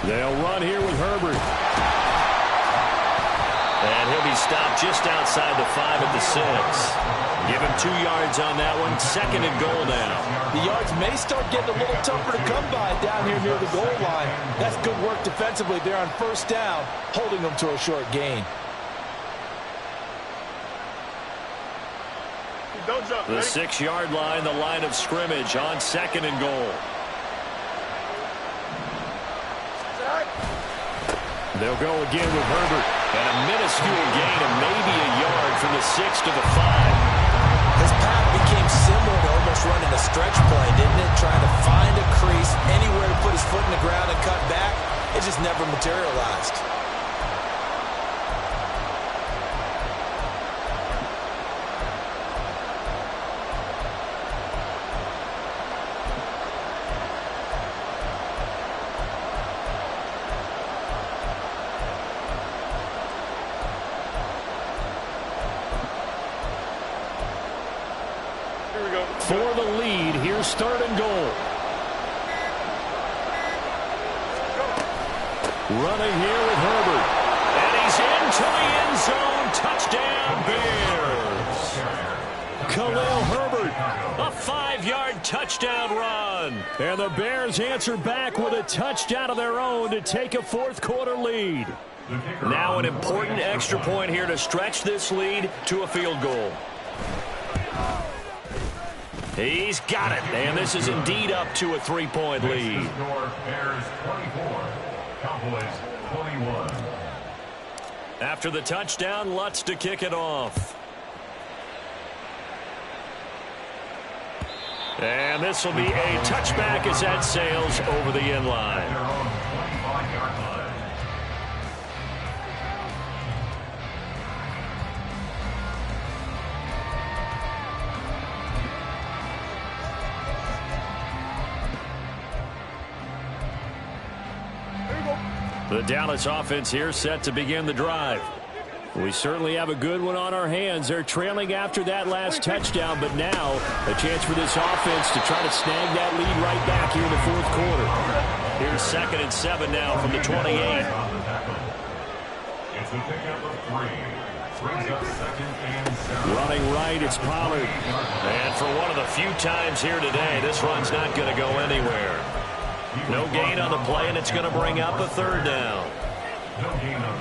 They'll run here with Herbert. And he'll be stopped just outside the 5 at the 6. Give him 2 yards on that one. 2nd and goal now. The yards may start getting a little tougher to come by down here near the goal line. That's good work defensively there on 1st down, holding them to a short gain. The 6-yard line, the line of scrimmage on 2nd and goal. They'll go again with Herbert. And a minuscule gain of maybe a yard from the 6 to the 5. His path became similar to almost running a stretch play, didn't it? Trying to find a crease, anywhere to put his foot in the ground and cut back. It just never materialized. for the lead. Here's 3rd and goal. Running here with Herbert. And he's into the end zone. Touchdown, Bears. Khalil Herbert, a 5-yard touchdown run. And the Bears answer back with a touchdown of their own to take a 4th quarter lead. Now an important extra point here to stretch this lead to a field goal. He's got it, and this is indeed up to a 3-point lead. Bears 24, Cowboys 21. After the touchdown, Lutz to kick it off. And this will be a touchback as that sails over the end line. Their own 25-yard line. The Dallas offense here set to begin the drive. We certainly have a good one on our hands. They're trailing after that last touchdown, but now a chance for this offense to try to snag that lead right back here in the 4th quarter. Here's 2nd and 7 now from the 28. It's a pickup of 3. Brings up 2nd and 7. Running right, it's Pollard. And for one of the few times here today, this run's not going to go anywhere. No gain on the play, and it's going to bring up a 3rd down.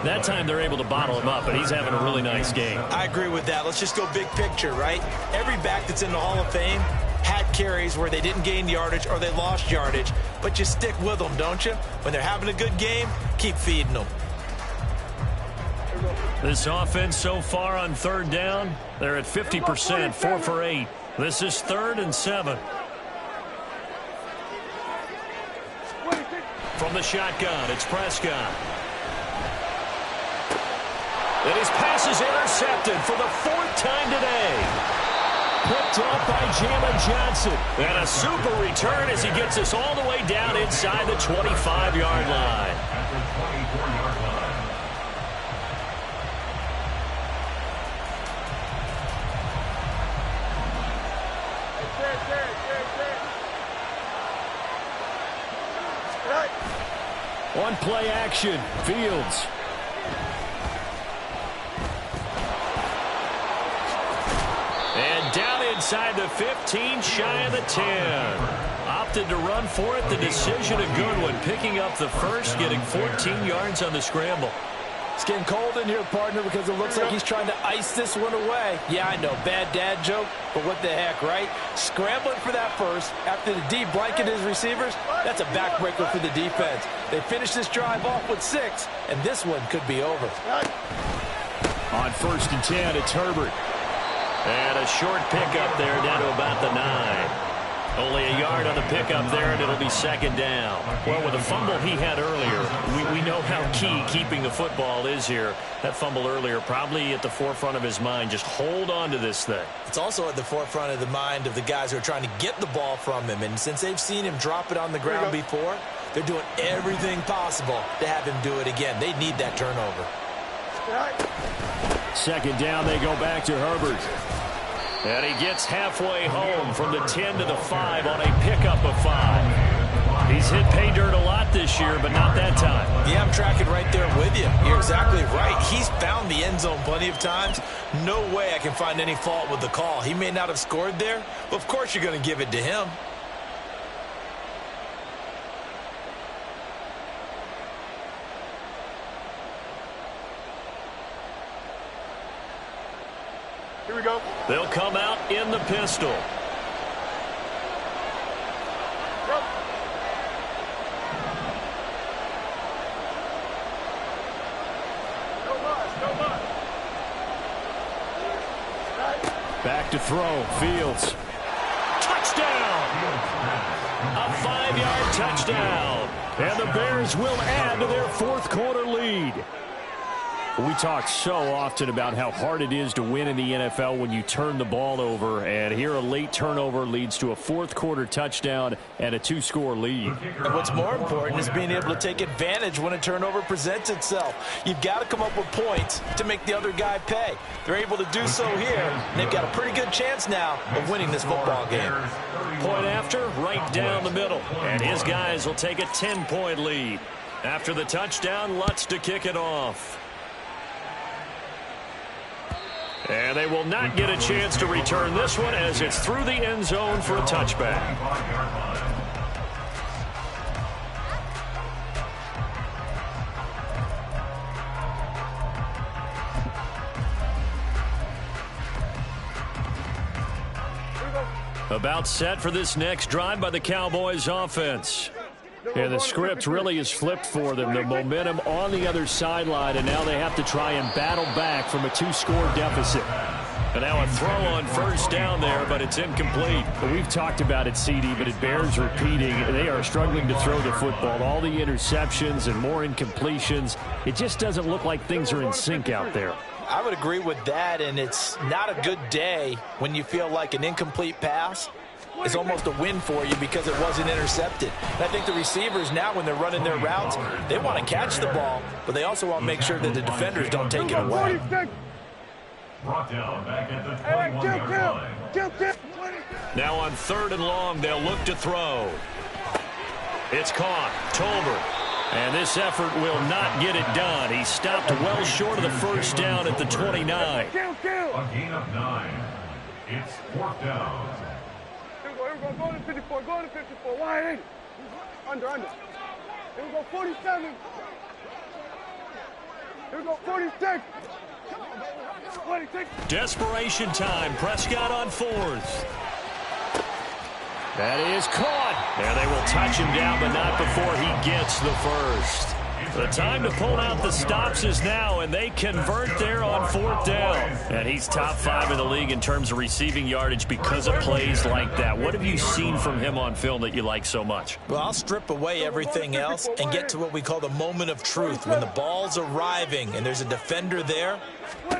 That time they're able to bottle him up, but he's having a really nice game. I agree with that. Let's just go big picture, right? Every back that's in the Hall of Fame had carries where they didn't gain yardage or they lost yardage, but you stick with them, don't you? When they're having a good game, keep feeding them. This offense so far on 3rd down, they're at 50%, 4 for 8. This is 3rd and 7. From the shotgun, it's Prescott. And his pass is intercepted for the 4th time today. Picked up by Jalen Johnson. And a super return as he gets us all the way down inside the 25-yard line. At the 24-yard line. On play action, Fields. And down inside the 15, shy of the 10. Opted to run for it. The decision a good one. Picking up the first, getting 14 yards on the scramble. It's getting cold in here, partner, because it looks like he's trying to ice this one away. Yeah, I know, bad dad joke, but what the heck, right? Scrambling for that first after the D blanket his receivers, that's a backbreaker for the defense. They finish this drive off with 6, and this one could be over. On 1st and 10, it's Herbert. And a short pickup there down to about the 9. Only a yard on the pickup there, and it'll be 2nd down. Well, with the fumble he had earlier, we know how key keeping the football is here. That fumble earlier probably at the forefront of his mind. Just hold on to this thing. It's also at the forefront of the mind of the guys who are trying to get the ball from him. And since they've seen him drop it on the ground before, they're doing everything possible to have him do it again. They need that turnover. 2nd down, they go back to Herbert. And he gets halfway home from the 10 to the 5 on a pickup of 5. He's hit pay dirt a lot this year, but not that time. Yeah, I'm tracking right there with you. You're exactly right. He's found the end zone plenty of times. No way I can find any fault with the call. He may not have scored there, but of course you're going to give it to him. Here we go. They'll come out in the pistol. Back to throw. Fields. Touchdown! A 5-yard touchdown. And the Bears will add to their 4th quarter lead. We talk so often about how hard it is to win in the NFL when you turn the ball over, and here a late turnover leads to a fourth-quarter touchdown and a 2-score lead. And what's more important is being able to take advantage when a turnover presents itself. You've got to come up with points to make the other guy pay. They're able to do so here, and they've got a pretty good chance now of winning this football game. Point after, right down the middle, and his guys will take a 10-point lead. After the touchdown, Lutz to kick it off. And they will not get a chance to return this one as it's through the end zone for a touchback. About set for this next drive by the Cowboys offense. And the script really is flipped for them. The momentum on the other sideline, and now they have to try and battle back from a 2-score deficit. And now a throw on first down there, but it's incomplete. We've talked about it, CD, but it bears repeating. They are struggling to throw the football. All the interceptions and more incompletions. It just doesn't look like things are in sync out there. I would agree with that, and it's not a good day when you feel like an incomplete pass is almost a win for you because it wasn't intercepted. And I think the receivers now, when they're running their routes, they want to catch the ball, but they also want to make sure that the defenders don't take it away. Brought down back at the 21-yard line. Now on 3rd and long, they'll look to throw. It's caught. Tolbert. And this effort will not get it done. He stopped well short of the first down at the 29. A gain of 9. It's 4th down. Here we go, go to 54, go to 54, wide in. Under. Here we go, 47. Here we go, 46. 26. Desperation time. Prescott on 4th. That is caught. And they will touch him down, but not before he gets the first. The time to pull out the stops is now, and they convert there on 4th down. And he's top 5 in the league in terms of receiving yardage because of plays like that. What have you seen from him on film that you like so much? Well, I'll strip away everything else and get to what we call the moment of truth. When the ball's arriving and there's a defender there,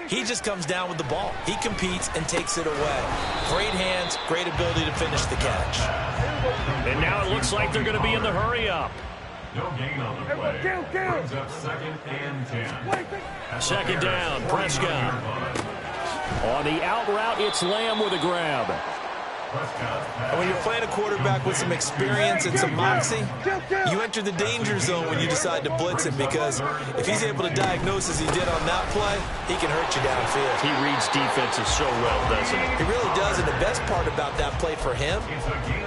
he just comes down with the ball. He competes and takes it away. Great hands, great ability to finish the catch. And now it looks like they're going to be in the hurry-up. No gain on the play. Brings up 2nd and 10. Second down, Prescott. On the out route, it's Lamb with a grab. And when you're playing a quarterback with some experience and some moxie, you enter the danger zone when you decide to blitz him, because if he's able to diagnose as he did on that play, he can hurt you downfield. He reads defenses so well, doesn't he? He really does, and the best part about that play for him,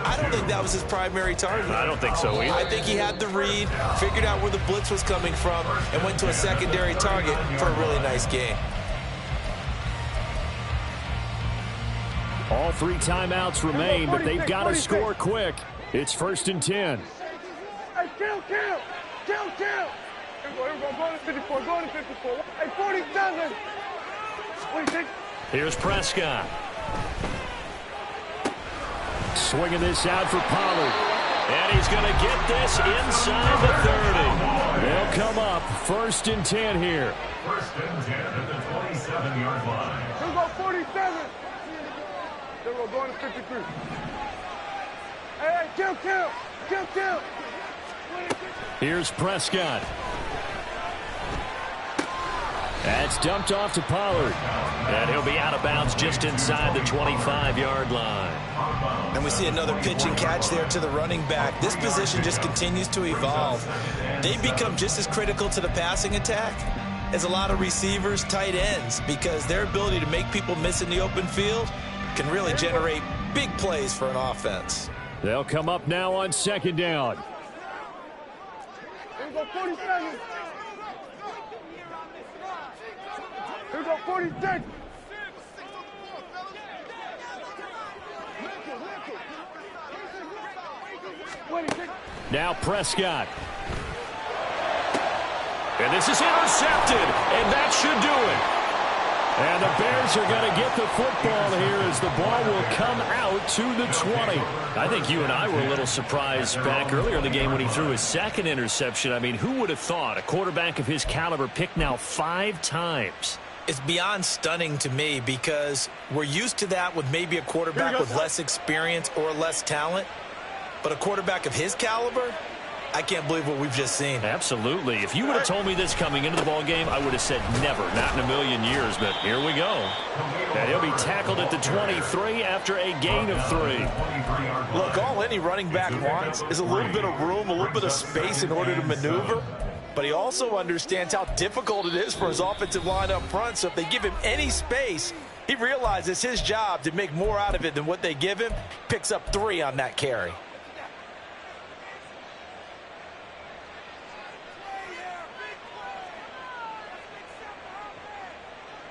I don't think that was his primary target. I don't think so either. I think he had the read, figured out where the blitz was coming from, and went to a secondary target for a really nice game. All 3 timeouts remain, but they've got to score quick. It's 1st and 10. Hey, kill. Here we go, go to 54, go to 54. Hey, 47. Here's Prescott. Swinging this out for Pollard. And he's going to get this inside the 30. They'll come up 1st and 10 here. 1st and 10 at the 27-yard line. Here we go, 47. Here we go, going to 53. Hey, kill. Here's Prescott. That's dumped off to Pollard. And he'll be out of bounds just inside the 25-yard line. And we see another pitch and catch there to the running back. This position just continues to evolve. They become just as critical to the passing attack as a lot of receivers, tight ends, because their ability to make people miss in the open field can really generate big plays for an offense. They'll come up now on 2nd down. Here we go, 47. Here we go, 46. Now Prescott. And this is intercepted, and that should do it. And And the Bears are going to get the football here as the ball will come out to the 20. I think you and I were a little surprised back earlier in the game when he threw his second interception. I mean, who would have thought a quarterback of his caliber picked now 5 times? It's beyond stunning to me because we're used to that with maybe a quarterback with less experience or less talent. But a quarterback of his caliber, I can't believe what we've just seen. Absolutely. If you would have told me this coming into the ball game, I would have said never, not in a million years. But here we go. And he'll be tackled at the 23 after a gain of 3. Look, all any running back wants is a little bit of room, a little bit of space in order to maneuver. But he also understands how difficult it is for his offensive line up front. So if they give him any space, he realizes his job to make more out of it than what they give him. Picks up 3 on that carry.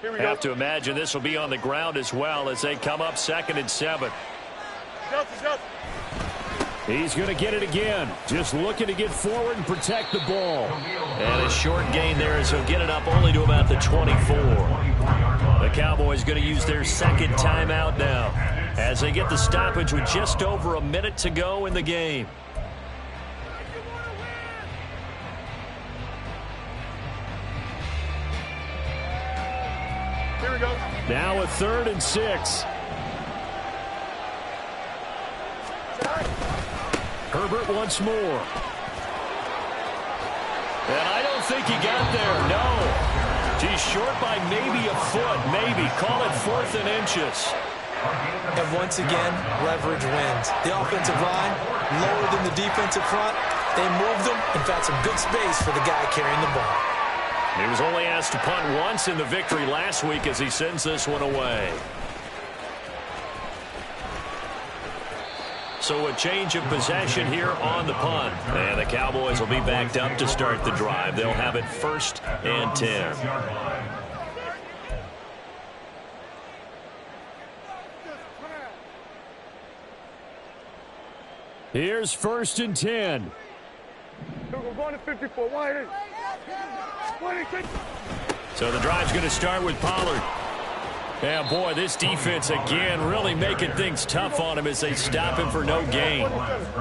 Have to imagine this will be on the ground as well as they come up 2nd and 7. He's going to get it again. Just looking to get forward and protect the ball. And a short gain there as he'll get it up only to about the 24. The Cowboys going to use their 2nd timeout now as they get the stoppage with just over a minute to go in the game. Here we go. Now a 3rd and 6. Herbert once more. And I don't think he got there. No. He's short by maybe a foot. Maybe. Call it 4th and inches. And once again, leverage wins. The offensive line, lower than the defensive front. They moved them and found some good space for the guy carrying the ball. He was only asked to punt once in the victory last week as he sends this one away. So a change of possession here on the punt. And the Cowboys will be backed up to start the drive. They'll have it 1st and 10. Here's 1st and 10. We're going to 54. Wide. So the drive's going to start with Pollard. Yeah, boy, this defense again really making things tough on him as they stop him for no gain.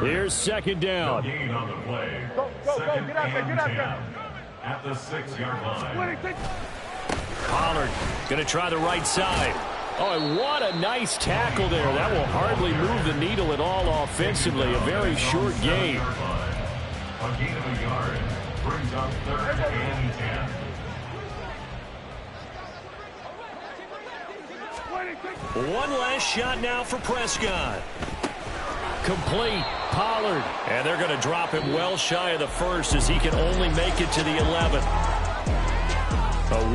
Here's 2nd down. Gain on the play. Go, get out there, get out there. At the 6-yard line. Pollard going to try the right side. Oh, and what a nice tackle there. That will hardly move the needle at all offensively. A very short gain. A gain of a yard brings up 3rd and 10. One last shot now for Prescott. Complete. Pollard. And they're going to drop him well shy of the 1st as he can only make it to the 11th.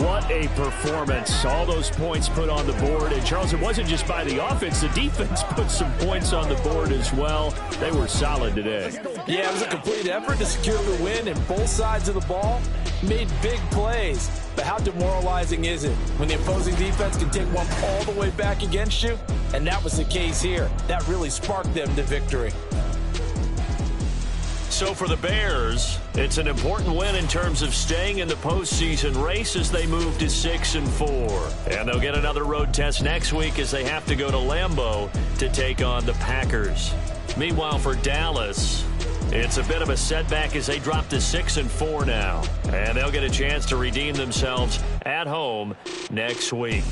What a performance. All those points put on the board. And, Charles, it wasn't just by the offense. The defense put some points on the board as well. They were solid today. Yeah, it was a complete effort to secure the win, and both sides of the ball made big plays. But how demoralizing is it when the opposing defense can take one all the way back against you? And that was the case here. That really sparked them to victory. So for the Bears, it's an important win in terms of staying in the postseason race as they move to 6-4. And they'll get another road test next week as they have to go to Lambeau to take on the Packers. Meanwhile, for Dallas, it's a bit of a setback as they drop to 6-4 now. And they'll get a chance to redeem themselves at home next week.